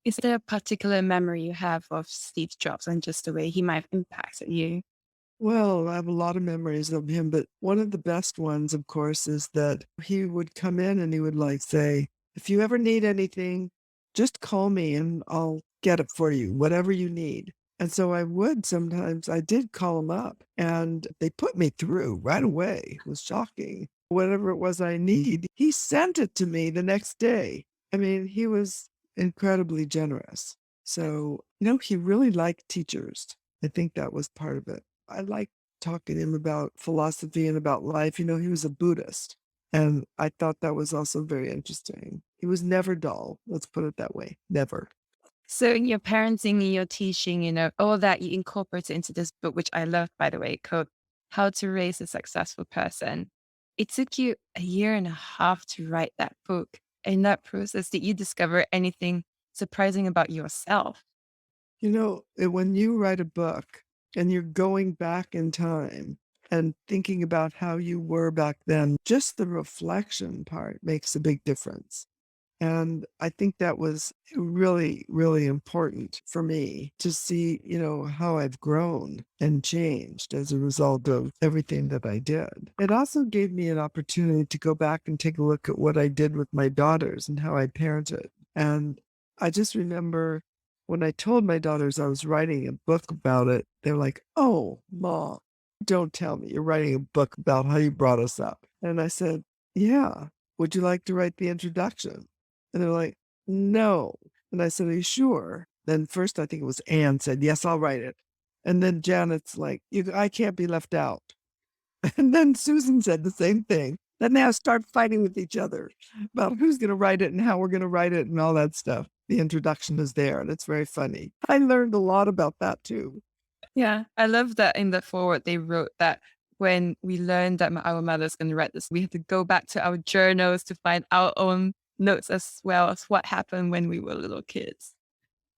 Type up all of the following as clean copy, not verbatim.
Is there a particular memory you have of Steve Jobs and just the way he might have impacted you? Well, I have a lot of memories of him, but one of the best ones, of course, is that he would come in and he would like say, if you ever need anything, just call me and I'll get it for you, whatever you need. And so I would sometimes, I did call him up and they put me through right away. It was shocking. Whatever it was I need, he sent it to me the next day. I mean, he was incredibly generous. So, he really liked teachers. I think that was part of it. I liked talking to him about philosophy and about life. He was a Buddhist, and I thought that was also very interesting. He was never dull, let's put it that way, never. So in your parenting, in your teaching, all that you incorporate into this book, which I love, by the way, called How to Raise a Successful Person. It took you a year and a half to write that book. In that process, did you discover anything surprising about yourself? When you write a book and you're going back in time and thinking about how you were back then, just the reflection part makes a big difference. And I think that was really, really important for me to see, how I've grown and changed as a result of everything that I did. It also gave me an opportunity to go back and take a look at what I did with my daughters and how I parented. And I just remember when I told my daughters I was writing a book about it, they're like, "Oh, Mom, don't tell me you're writing a book about how you brought us up." And I said, "Yeah. Would you like to write the introduction?" And they're like, "No." And I said, "Are you sure?" Then first, I think it was Anne said, "Yes, I'll write it." And then Janet's like, I can't be left out." And then Susan said the same thing. Then they start fighting with each other about who's going to write it and how we're going to write it and all that stuff. The introduction is there and it's very funny. I learned a lot about that too. Yeah, I love that in the forward they wrote that when we learned that our mother's going to write this, we have to go back to our journals to find our own notes as well as what happened when we were little kids.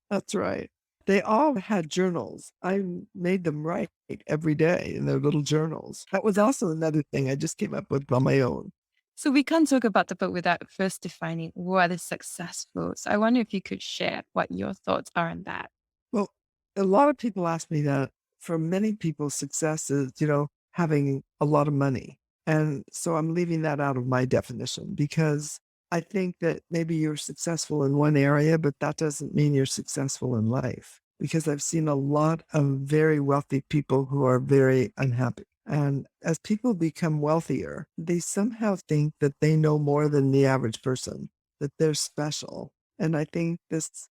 That's right. They all had journals. I made them write every day in their little journals. That was also another thing I just came up with on my own. So we can't talk about the book without first defining what is successful. So I wonder if you could share what your thoughts are on that. Well, a lot of people ask me that. For many people, success is, having a lot of money. And so I'm leaving that out of my definition because I think that maybe you're successful in one area, but that doesn't mean you're successful in life. Because I've seen a lot of very wealthy people who are very unhappy. And as people become wealthier, they somehow think that they know more than the average person, that they're special. And I think this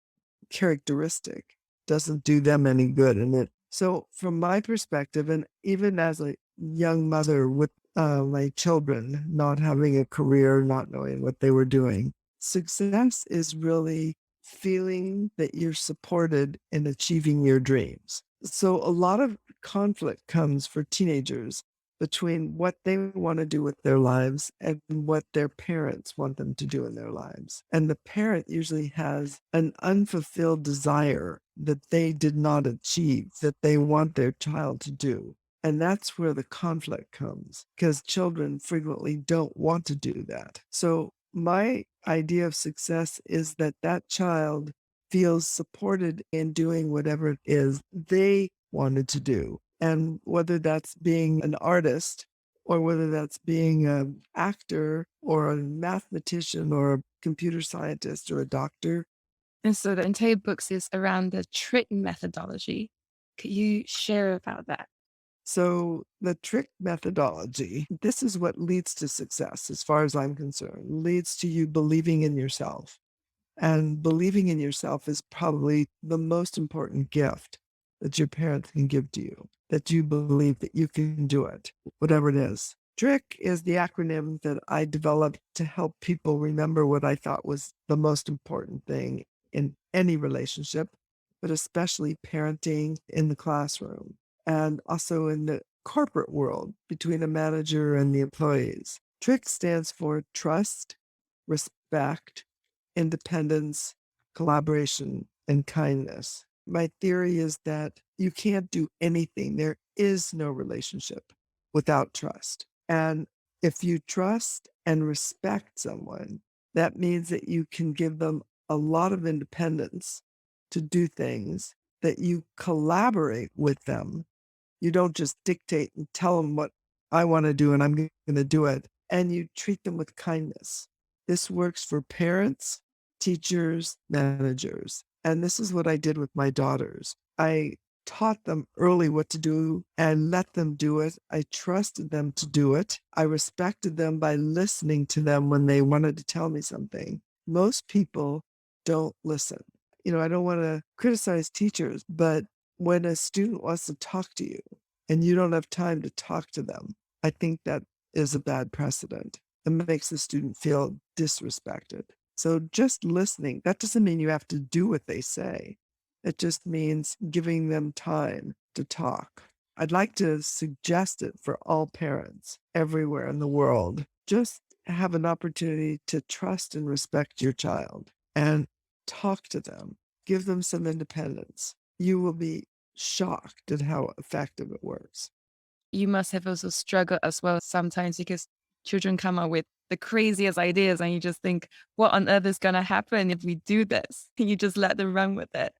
characteristic doesn't do them any good. So from my perspective, and even as a young mother with my children, not having a career, not knowing what they were doing, success is really feeling that you're supported in achieving your dreams. So a lot of conflict comes for teenagers between what they want to do with their lives and what their parents want them to do in their lives. And the parent usually has an unfulfilled desire that they did not achieve, that they want their child to do. And that's where the conflict comes because children frequently don't want to do that. So my idea of success is that that child feels supported in doing whatever it is they wanted to do. And whether that's being an artist or whether that's being an actor or a mathematician or a computer scientist or a doctor. And so the entire book is around the trick methodology. Could you share about that? So the trick methodology, this is what leads to success as far as I'm concerned, leads to you believing in yourself. And believing in yourself is probably the most important gift that your parents can give to you, that you believe that you can do it, whatever it is. TRIC is the acronym that I developed to help people remember what I thought was the most important thing in any relationship, but especially parenting in the classroom and also in the corporate world between a manager and the employees. TRIC stands for trust, respect, independence, collaboration, and kindness. My theory is that you can't do anything. There is no relationship without trust. And if you trust and respect someone, that means that you can give them a lot of independence to do things, that you collaborate with them. You don't just dictate and tell them what I want to do and I'm going to do it. And you treat them with kindness. This works for parents, teachers, managers. And this is what I did with my daughters. I taught them early what to do and let them do it. I trusted them to do it. I respected them by listening to them when they wanted to tell me something. Most people don't listen. I don't want to criticize teachers, but when a student wants to talk to you and you don't have time to talk to them, I think that is a bad precedent. It makes the student feel disrespected. So just listening, that doesn't mean you have to do what they say. It just means giving them time to talk. I'd like to suggest it for all parents everywhere in the world. Just have an opportunity to trust and respect your child and talk to them. Give them some independence. You will be shocked at how effective it works. You must have also struggled as well sometimes because children come up with the craziest ideas and you just think, what on earth is going to happen if we do this? You just let them run with it.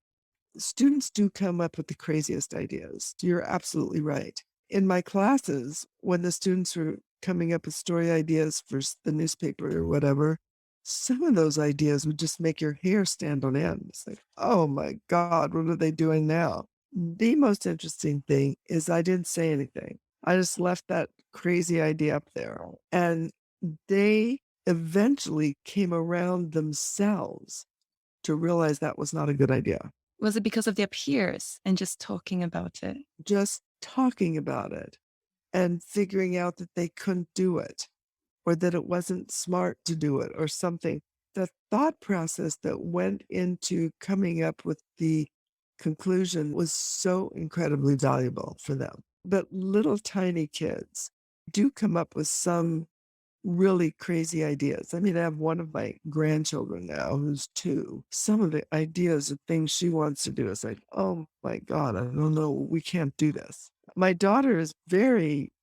Students do come up with the craziest ideas. You're absolutely right. In my classes, when the students were coming up with story ideas for the newspaper or whatever, some of those ideas would just make your hair stand on end. It's like, oh my God, what are they doing now? The most interesting thing is I didn't say anything. I just left that crazy idea up there. And they eventually came around themselves to realize that was not a good idea. Was it because of their peers and just talking about it? Just talking about it and figuring out that they couldn't do it or that it wasn't smart to do it or something. The thought process that went into coming up with the conclusion was so incredibly valuable for them. But little tiny kids do come up with some really crazy ideas. I mean, I have one of my grandchildren now who's 2. Some of the ideas of things she wants to do is like, oh my God, I don't know, we can't do this. My daughter is very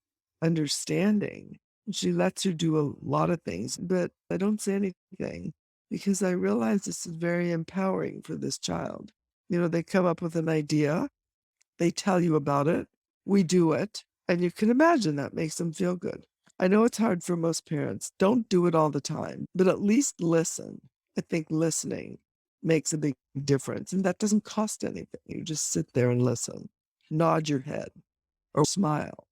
understanding. She lets her do a lot of things, but I don't say anything because I realize this is very empowering for this child. They come up with an idea, they tell you about it, we do it, and you can imagine that makes them feel good. I know it's hard for most parents. Don't do it all the time, but at least listen. I think listening makes a big difference, and that doesn't cost anything. You just sit there and listen, nod your head, or smile.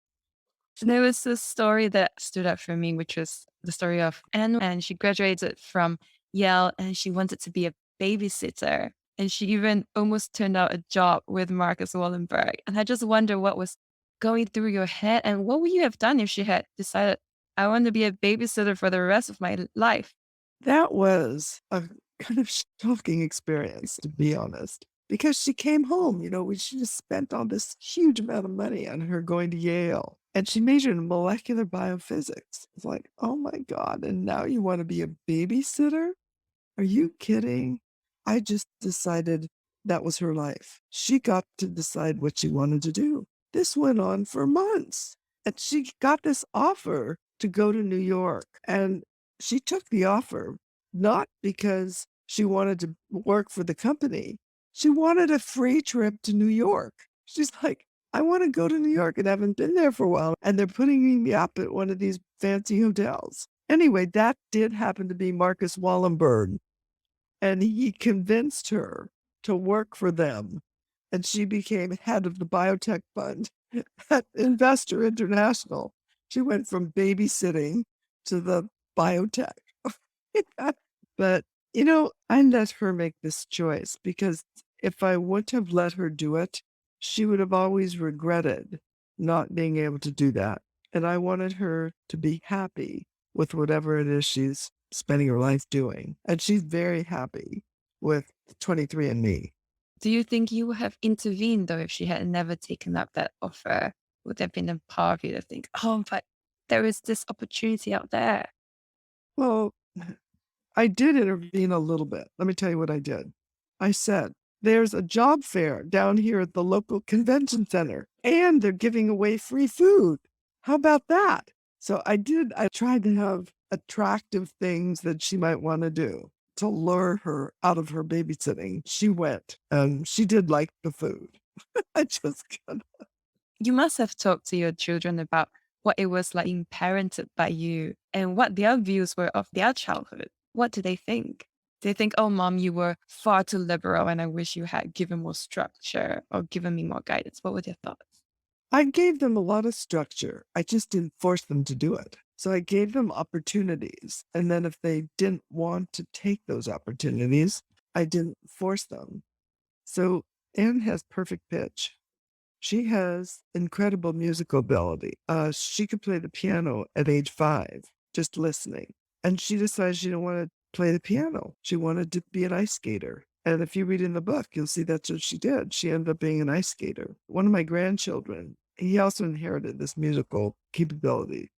There was this story that stood out for me, which was the story of Anne, and she graduated from Yale and she wanted to be a babysitter. And she even almost turned out a job with Marcus Wallenberg. And I just wonder what was going through your head and what would you have done if she had decided, I want to be a babysitter for the rest of my life? That was a kind of shocking experience, to be honest, because she came home, she just spent all this huge amount of money on her going to Yale. And she majored in molecular biophysics. It's like, oh my God. And now you want to be a babysitter? Are you kidding? I just decided that was her life. She got to decide what she wanted to do. This went on for months. And she got this offer to go to New York. And she took the offer not because she wanted to work for the company. She wanted a free trip to New York. She's like, I want to go to New York and haven't been there for a while. And they're putting me up at one of these fancy hotels. Anyway, that did happen to be Marcus Wallenberg. And he convinced her to work for them. And she became head of the biotech fund at Investor International. She went from babysitting to the biotech. But, I let her make this choice because if I wouldn't have let her do it, she would have always regretted not being able to do that. And I wanted her to be happy with whatever it is she's spending her life doing. And she's very happy with 23andMe. Do you think you would have intervened though if she had never taken up that offer? Would there have been a part of you to think, oh, but there is this opportunity out there? Well, I did intervene a little bit. Let me tell you what I did. I said, there's a job fair down here at the local convention center, and they're giving away free food. How about that? So I tried to have attractive things that she might want to do to lure her out of her babysitting, she went, and she did like the food. I just can't. You must have talked to your children about what it was like being parented by you and what their views were of their childhood. What do they think? They think, oh, mom, you were far too liberal and I wish you had given more structure or given me more guidance. What were their thoughts? I gave them a lot of structure. I just didn't force them to do it. So I gave them opportunities. And then if they didn't want to take those opportunities, I didn't force them. So Anne has perfect pitch. She has incredible musical ability. She could play the piano at age 5, just listening. And she decided she didn't want to play the piano. She wanted to be an ice skater. And if you read in the book, you'll see that's what she did. She ended up being an ice skater. One of my grandchildren, he also inherited this musical capability.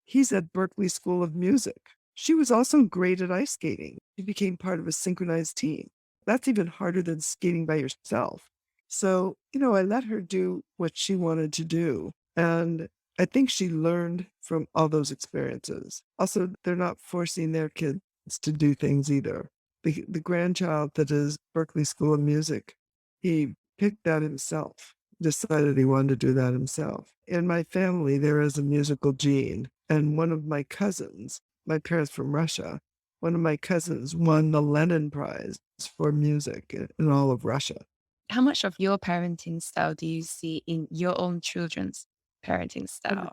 He's at Berkeley School of Music. She was also great at ice skating. She became part of a synchronized team. That's even harder than skating by yourself. So, I let her do what she wanted to do. And I think she learned from all those experiences. Also, they're not forcing their kids to do things either. The grandchild that is Berkeley School of Music, he picked that himself, decided he wanted to do that himself. In my family, there is a musical gene. And one of my cousins, my parents from Russia, one of my cousins won the Lenin Prize for music in all of Russia. How much of your parenting style do you see in your own children's parenting And style?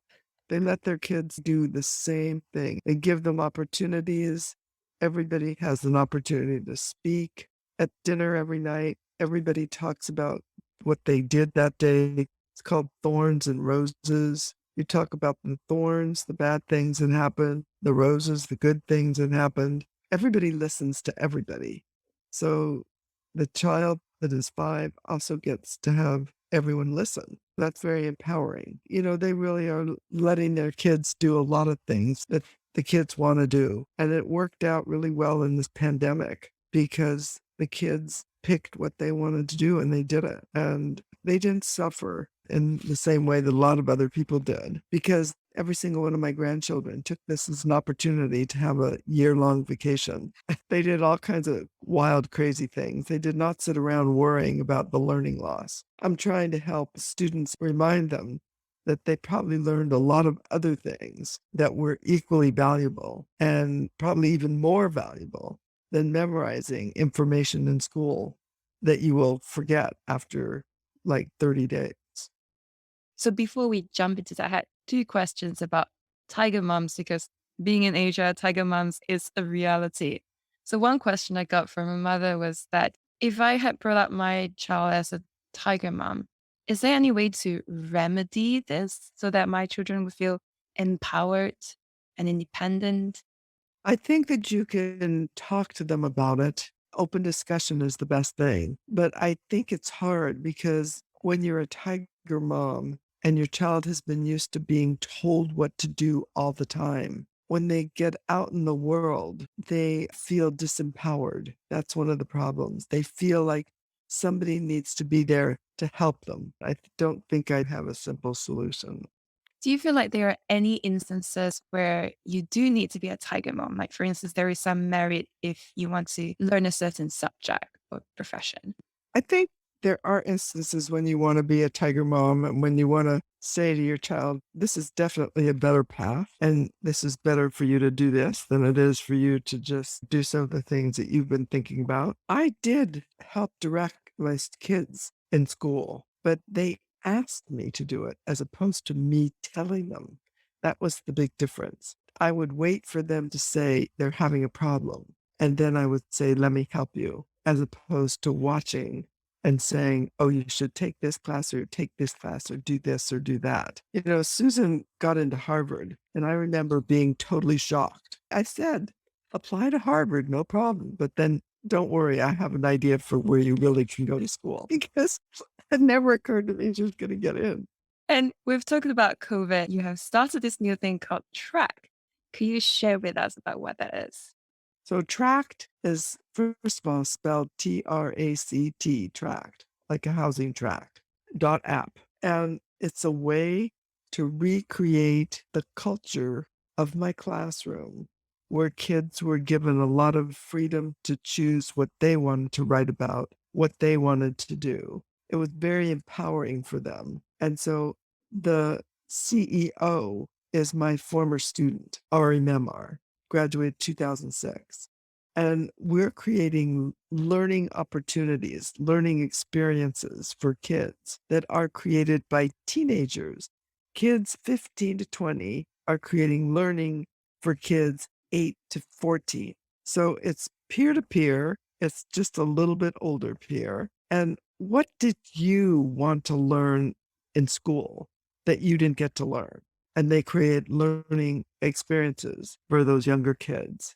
they let their kids do the same thing. They give them opportunities. Everybody has an opportunity to speak at dinner every night. Everybody talks about what they did that day. It's called Thorns and Roses. You talk about the thorns, the bad things that happened, the roses, the good things that happened. Everybody listens to everybody. So the child that is 5 also gets to have everyone listen. That's very empowering. They really are letting their kids do a lot of things that the kids want to do. And it worked out really well in this pandemic because the kids picked what they wanted to do and they did it. And they didn't suffer in the same way that a lot of other people did because every single one of my grandchildren took this as an opportunity to have a year-long vacation. They did all kinds of wild, crazy things. They did not sit around worrying about the learning loss. I'm trying to help students remind them that they probably learned a lot of other things that were equally valuable and probably even more valuable than memorizing information in school that you will forget after like 30 days. So before we jump into that, I had two questions about tiger moms because being in Asia, tiger moms is a reality. So one question I got from a mother was that if I had brought up my child as a tiger mom, is there any way to remedy this so that my children would feel empowered and independent? I think that you can talk to them about it. Open discussion is the best thing. But I think it's hard because when you're a tiger mom and your child has been used to being told what to do all the time, when they get out in the world, they feel disempowered. That's one of the problems. They feel like somebody needs to be there to help them. I don't think I have a simple solution. Do you feel like there are any instances where you do need to be a tiger mom? Like, for instance, there is some merit if you want to learn a certain subject or profession. I think there are instances when you want to be a tiger mom and when you want to say to your child, this is definitely a better path. And this is better for you to do this than it is for you to just do some of the things that you've been thinking about. I did help direct my kids in school, but they asked me to do it as opposed to me telling them. That was the big difference. I would wait for them to say they're having a problem. And then I would say, let me help you, as opposed to watching and saying, oh, you should take this class or take this class or do this or do that. Susan got into Harvard, and I remember being totally shocked. I said, apply to Harvard, no problem. But then don't worry, I have an idea for where you really can go to school because it never occurred to me she was going to get in. And we've talked about COVID. You have started this new thing called Tract. Could you share with us about what that is? So tract is first of all spelled Tract, tract, like a housing tract, .app. And it's a way to recreate the culture of my classroom where kids were given a lot of freedom to choose what they wanted to write about, what they wanted to do. It was very empowering for them. And so the CEO is my former student, Ari Memar, graduated 2006. And we're creating learning opportunities, learning experiences for kids that are created by teenagers. Kids 15 to 20 are creating learning for kids 8 to 14. So it's peer to peer. It's just a little bit older peer. And what did you want to learn in school that you didn't get to learn? And they create learning experiences for those younger kids.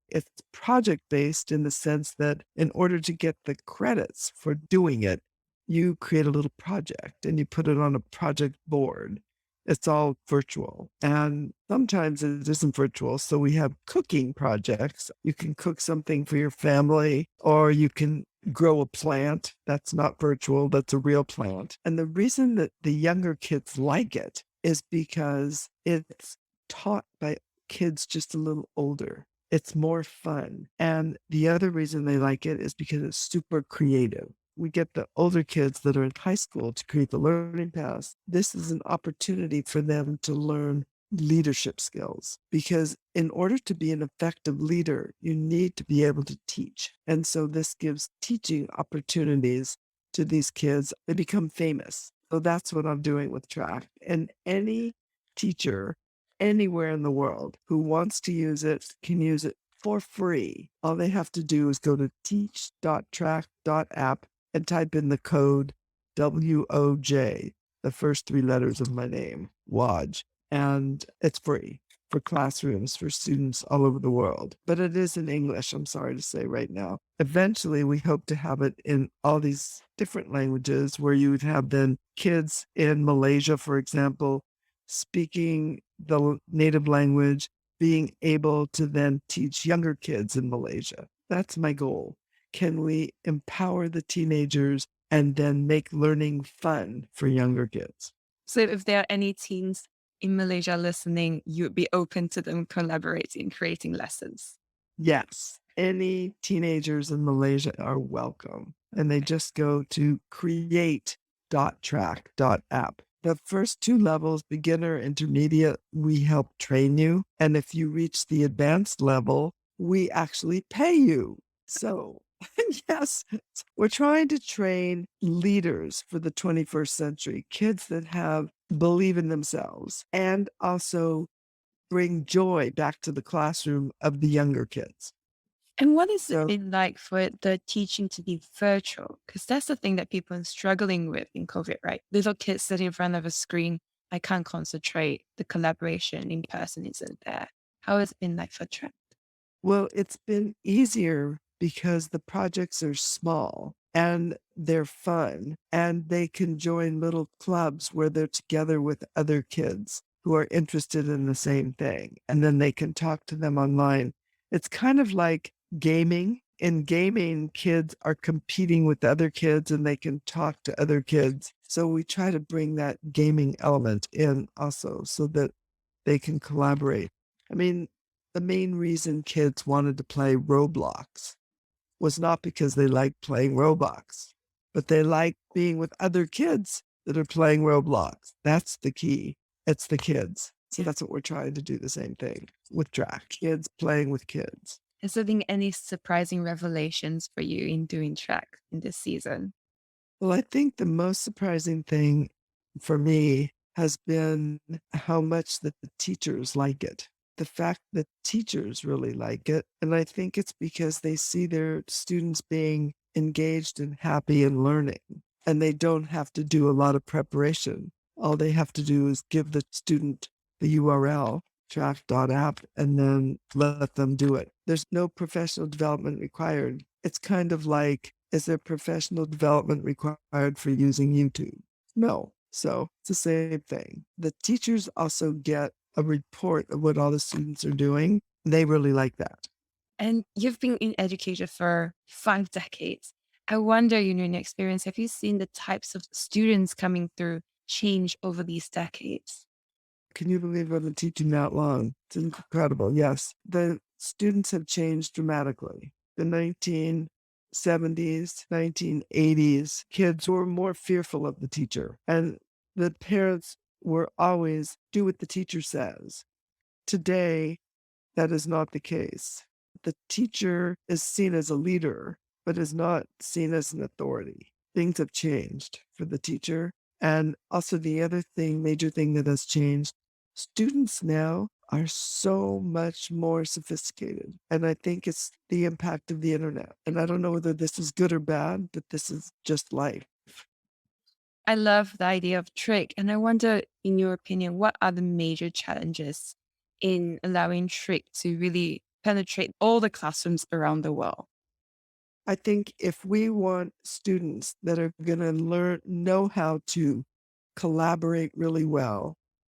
It's project based in the sense that in order to get the credits for doing it, you create a little project and you put it on a project board. It's all virtual. And sometimes it isn't virtual. So we have cooking projects. You can cook something for your family, or you can grow a plant. That's not virtual, that's a real plant. And the reason that the younger kids like it is because it's taught by kids just a little older. It's more fun. And the other reason they like it is because it's super creative. We get the older kids that are in high school to create the learning paths. This is an opportunity for them to learn leadership skills because in order to be an effective leader, you need to be able to teach. And so this gives teaching opportunities to these kids. They become famous. So that's what I'm doing with Tract. And any teacher anywhere in the world who wants to use it can use it for free. All they have to do is go to teach.tract.app and type in the code WOJ, the first three letters of my name, Woj, and it's free for classrooms for students all over the world. But it is in English, I'm sorry to say right now. Eventually, we hope to have it in all these different languages where you would have then kids in Malaysia, for example, speaking the native language, being able to then teach younger kids in Malaysia. That's my goal. Can we empower the teenagers and then make learning fun for younger kids? So if there are any teens in Malaysia listening, you would be open to them collaborating, creating lessons. Yes, any teenagers in Malaysia are welcome. And they just go to create.track.app. The first two levels, beginner, intermediate, we help train you. And if you reach the advanced level, we actually pay you. So, yes, we're trying to train leaders for the 21st century, kids that have believe in themselves and also bring joy back to the classroom of the younger kids. And what has it So, been like for the teaching to be virtual? Because that's the thing that people are struggling with in COVID, right? Little kids sitting in front of a screen, I can't concentrate. The collaboration in person isn't there. How has it been like for Trent? well, it's been easier because the projects are small and they're fun and they can join little clubs where they're together with other kids who are interested in the same thing. And then they can talk to them online. It's kind of like gaming. In gaming, kids are competing with other kids and they can talk to other kids. So we try to bring that gaming element in also so that they can collaborate. I mean, the main reason kids wanted to play Roblox was not because they liked playing Roblox, but they like being with other kids that are playing Roblox. That's the key. It's the kids. So that's what we're trying to do the same thing with Tract. Kids playing with kids. Has there been any surprising revelations for you in doing track in this season? Well, I think the most surprising thing for me has been how much that the teachers like it. The fact that teachers really like it. And I think it's because they see their students being engaged and happy and learning, and they don't have to do a lot of preparation. All they have to do is give the student the URL, track.app, and then let them do it. There's no professional development required. It's kind of like, is there professional development required for using YouTube? No. So it's the same thing. The teachers also get a report of what all the students are doing. They really like that. And you've been in education for 5 decades. I wonder, in your experience, have you seen the types of students coming through change over these decades? Can you believe I've been teaching that long? It's incredible. Yes. The students have changed dramatically. The 1970s, 1980s, kids were more fearful of the teacher, and the parents were always do what the teacher says. Today, that is not the case. The teacher is seen as a leader, but is not seen as an authority. Things have changed for the teacher. And also, the other thing, major thing that has changed, students now are so much more sophisticated. And I think it's the impact of the internet. And I don't know whether this is good or bad, but this is just life. I love the idea of trick. And I wonder, in your opinion, what are the major challenges in allowing trick to really penetrate all the classrooms around the world? I think if we want students that are going to know how to collaborate really well,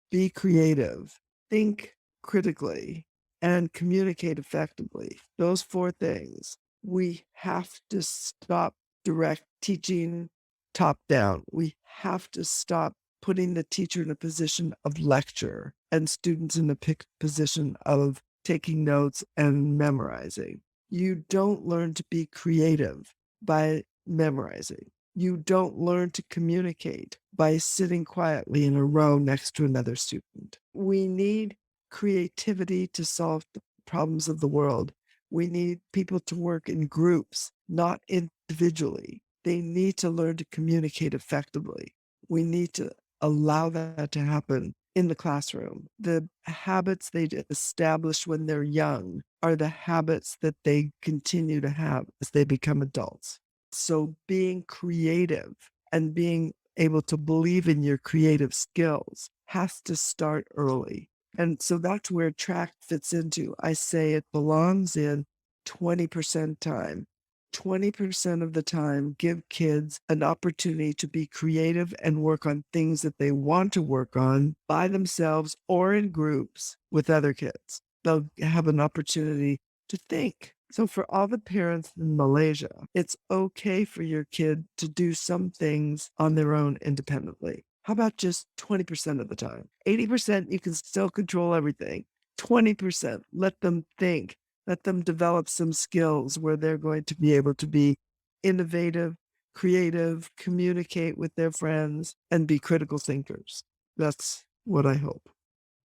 be creative, think critically, and communicate effectively, those four things, we have to stop direct teaching top down. We have to stop putting the teacher in a position of lecture and students in a position of taking notes and memorizing. You don't learn to be creative by memorizing. You don't learn to communicate by sitting quietly in a row next to another student. We need creativity to solve the problems of the world. We need people to work in groups, not individually. They need to learn to communicate effectively. We need to allow that to happen in the classroom. The habits they establish when they're young are the habits that they continue to have as they become adults. So being creative and being able to believe in your creative skills has to start early. And so that's where Tract fits into. I say it belongs in 20% time. 20% of the time, give kids an opportunity to be creative and work on things that they want to work on by themselves or in groups with other kids. They'll have an opportunity to think. So, for all the parents in Malaysia, it's okay for your kid to do some things on their own independently. How about just 20% of the time? 80%, you can still control everything. 20%, let them think. Let them develop some skills where they're going to be able to be innovative, creative, communicate with their friends, and be critical thinkers. That's what I hope.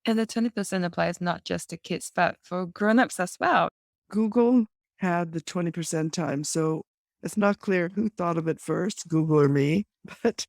And the 20% applies not just to kids, but for grown-ups as well. Google had the 20% time, so it's not clear who thought of it first, Google or me, but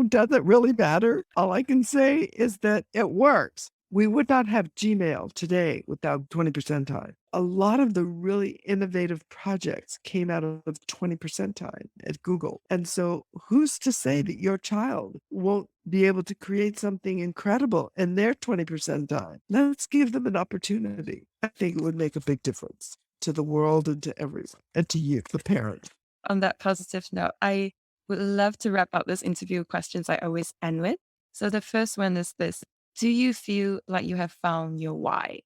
does it really matter? All I can say is that it works. We would not have Gmail today without 20% time. A lot of the really innovative projects came out of 20% time at Google. And so who's to say that your child won't be able to create something incredible in their 20% time? Let's give them an opportunity. I think it would make a big difference to the world and to everyone and to you, the parent. On that positive note, I would love to wrap up this interview with questions I always end with. So the first one is this: do you feel like you have found your why?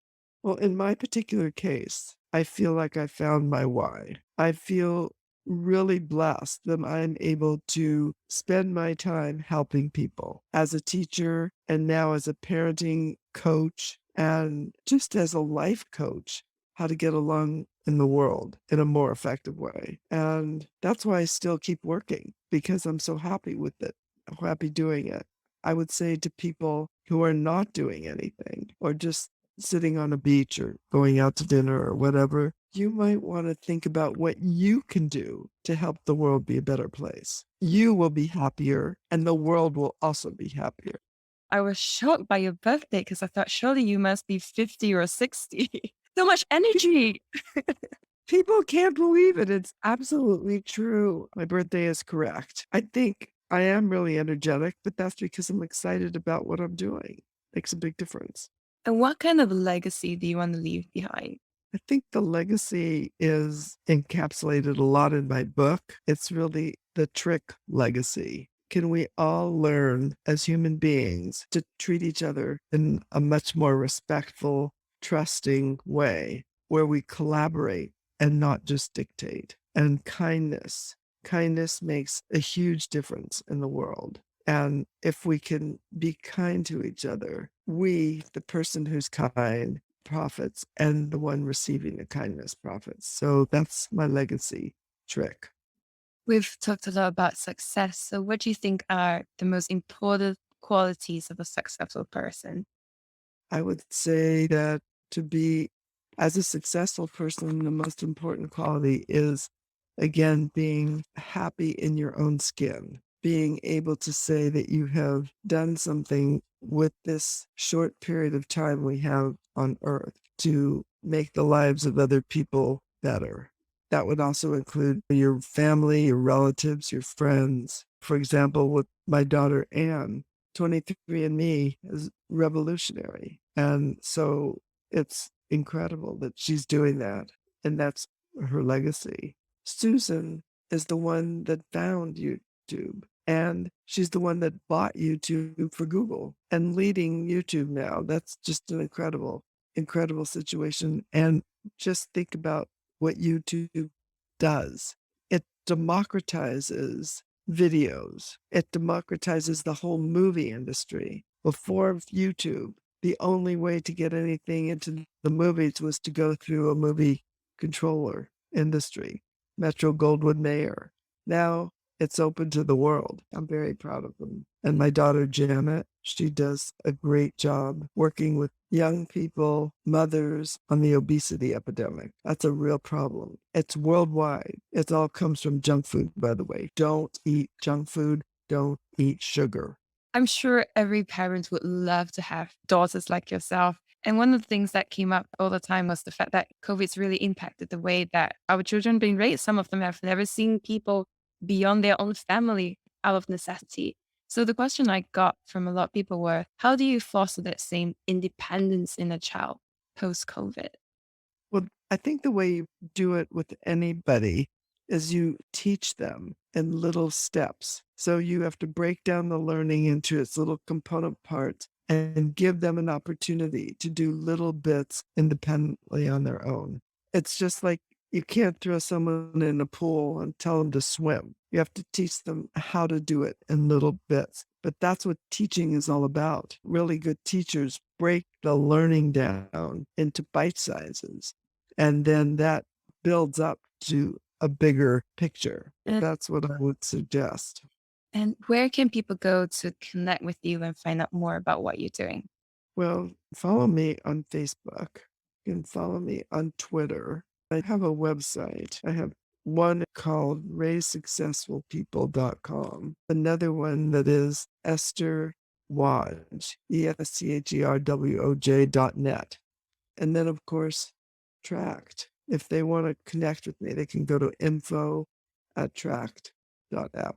Well, in my particular case, I feel like I found my why. I feel really blessed that I'm able to spend my time helping people as a teacher and now as a parenting coach and just as a life coach, how to get along in the world in a more effective way. And that's why I still keep working because I'm so happy with it. I'm happy doing it. I would say to people who are not doing anything or just sitting on a beach or going out to dinner or whatever, you might want to think about what you can do to help the world be a better place. You will be happier and the world will also be happier. I was shocked by your birthday because I thought surely you must be 50 or 60. So much energy. People can't believe it. It's absolutely true. My birthday is correct. I think I am really energetic, but that's because I'm excited about what I'm doing. Makes a big difference. And what kind of legacy do you want to leave behind? I think the legacy is encapsulated a lot in my book. It's really the trick legacy. Can we all learn as human beings to treat each other in a much more respectful, trusting way where we collaborate and not just dictate? And kindness. Kindness makes a huge difference in the world. And if we can be kind to each other, we, the person who's kind, profits and the one receiving the kindness profits. So that's my legacy trick. We've talked a lot about success. So, what do you think are the most important qualities of a successful person? I would say that to be as a successful person, the most important quality is, again, being happy in your own skin, being able to say that you have done something with this short period of time we have on earth to make the lives of other people better. That would also include your family, your relatives, your friends. For example, with my daughter Anne, 23andMe is revolutionary. And so it's incredible that she's doing that. And that's her legacy. Susan is the one that found YouTube. And she's the one that bought YouTube for Google and leading YouTube now. That's just an incredible, incredible situation. And just think about what YouTube does. It democratizes videos. It democratizes the whole movie industry. Before YouTube, the only way to get anything into the movies was to go through a movie controller industry, Metro Goldwyn Mayer. Now it's open to the world. I'm very proud of them. And my daughter Janet, she does a great job working with young people, mothers on the obesity epidemic. That's a real problem. It's worldwide. It all comes from junk food, by the way. Don't eat junk food. Don't eat sugar. I'm sure every parent would love to have daughters like yourself. And one of the things that came up all the time was the fact that COVID's really impacted the way that our children are being raised. Some of them have never seen people beyond their own family out of necessity. So the question I got from a lot of people were, how do you foster that same independence in a child post COVID? Well, I think the way you do it with anybody is you teach them in little steps. So you have to break down the learning into its little component parts and give them an opportunity to do little bits independently on their own. It's just like you can't throw someone in a pool and tell them to swim. You have to teach them how to do it in little bits. But that's what teaching is all about. Really good teachers break the learning down into bite sizes. And then that builds up to a bigger picture. And, That's what I would suggest. and where can people go to connect with you and find out more about what you're doing? Well, follow me on Facebook. You can follow me on Twitter. I have a website. I have one called raisesuccessfulpeople.com. Another one that is Esther Woj, ESCHERWOJ.net. And then, of course, Tract. If they want to connect with me, they can go to info@tract.app.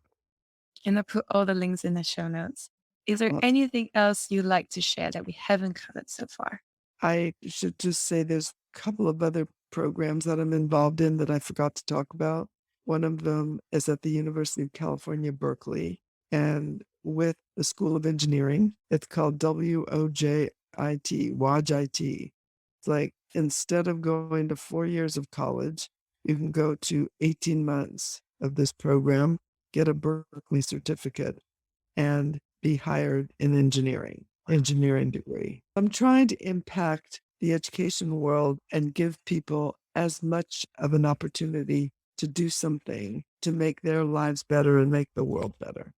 And I'll put all the links in the show notes. Is there anything else you'd like to share that we haven't covered so far? I should just say there's a couple of other programs that I'm involved in that I forgot to talk about. One of them is at the University of California, Berkeley, and with the School of Engineering. It's called WOJIT, WOJIT. It's like instead of going to 4 years of college, you can go to 18 months of this program, get a Berkeley certificate, and be hired in engineering degree. I'm trying to impact the education world and give people as much of an opportunity to do something to make their lives better and make the world better.